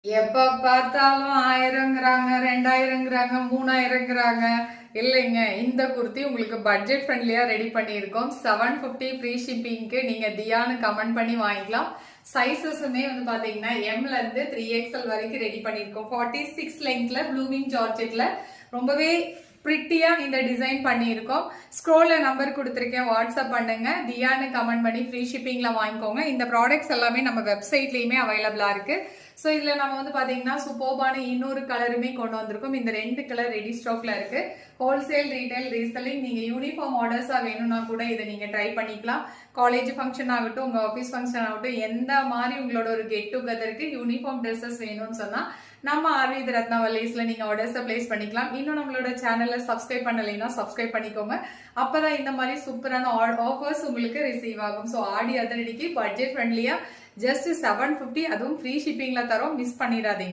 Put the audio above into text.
எப்ப பார்த்தாலும் 1000ங்கிறாங்க, 2000ங்கிறாங்க, 3000ங்கிறாங்க. இல்லைங்க, இந்த குர்த்தி உங்களுக்கு பட்ஜெட் ஃப்ரெண்ட்லியா ரெடி பண்ணியிருக்கோம். 750 ஃப்ரீ ஷிப்பிங்க்கு நீங்க தியான்னு கமெண்ட் பண்ணி வாங்கிக்கலாம். சைசஸுமே வந்து பாத்தீங்கன்னா எம்ல இருந்து 3XL வரைக்கும் ரெடி பண்ணியிருக்கோம். 46 லெங்க்ல ப்ளூமிங் ஜார்ஜெட்ல ரொம்பவே பிரிட்டியா இந்த டிசைன் பண்ணியிருக்கோம். ஸ்க்ரோல்ல நம்பர் கொடுத்துருக்கேன், வாட்ஸ்அப் பண்ணுங்க. தியான்னு கமெண்ட் பண்ணி ஃப்ரீ ஷிப்பிங்ல வாங்கிக்கோங்க. இந்த ப்ராடக்ட்ஸ் எல்லாமே நம்ம வெப்சைட்லயுமே அவைலபிளா இருக்கு. ஸோ இதுல நம்ம வந்து பாத்தீங்கன்னா சூப்பர்பான இன்னொரு கலருமே கொண்டு வந்திருக்கோம். இந்த 2 கலர் ரெடி ஸ்டாக்ல இருக்கு. ஹோல்சேல், ரீட்டைல், ரீசெல்லிங், நீங்க யூனிஃபார்ம் ஆர்டர்ஸா வேணும்னா கூட இதை நீங்க ட்ரை பண்ணிக்கலாம். காலேஜ் ஃபங்க்ஷன் ஆகட்டும், உங்க ஆஃபீஸ் ஃபங்க்ஷன் ஆகட்டும், எந்த மாதிரி உங்களோட ஒரு கெட் டுகெதருக்கு யூனிஃபார்ம் ட்ரெஸ்ஸஸ் வேணும்னு சொன்னா நம்ம ஆர்வித் ரத்னாவல்லிஸ்ல நீங்க ஆர்டர்ஸை பிளேஸ் பண்ணிக்கலாம். இன்னும் நம்மளோட சேனலை சப்ஸ்கிரைப் பண்ணலைன்னா சப்ஸ்கிரைப் பண்ணிக்கோங்க. அப்பதான் இந்த மாதிரி சூப்பரான ஆஃபர்ஸ் உங்களுக்கு ரிசீவ் ஆகும். ஸோ ஆடி அதிரடிக்கு பட்ஜெட் ஃப்ரெண்ட்லியா ஜஸ்ட் 750, அதுவும் ஃப்ரீ ஷிப்பிங்ல தரோம். மிஸ் பண்ணிடாதீங்க.